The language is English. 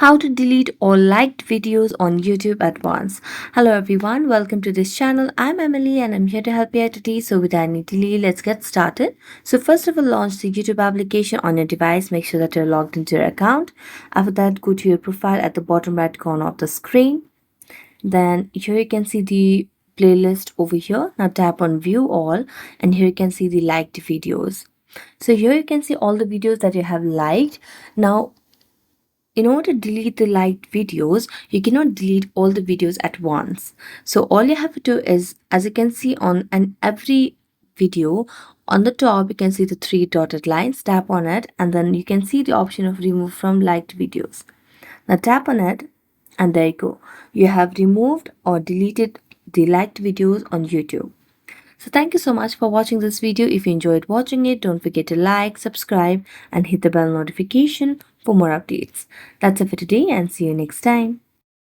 How to delete all liked videos on YouTube at once. Hello everyone, welcome to this channel. I'm Emily and I'm here to help you out today. So without any delay, let's get started. So first of all, launch the YouTube application on your device. Make sure that you're logged into your account. After that, go to your profile at the bottom right corner of the screen. Then here you can see the playlist over here. Now tap on view all and here you can see the liked videos. So here you can see all the videos that you have liked. Now in order to delete the liked videos, you cannot delete all the videos at once. So all you have to do is, as you can see on every video, on the top you can see the three dotted lines. Tap on it and then you can see the option of remove from liked videos. Now tap on it and there you go. You have removed or deleted the liked videos on YouTube. So thank you so much for watching this video. If you enjoyed watching it, don't forget to like, subscribe and hit the bell notification for more updates. That's it for today and see you next time.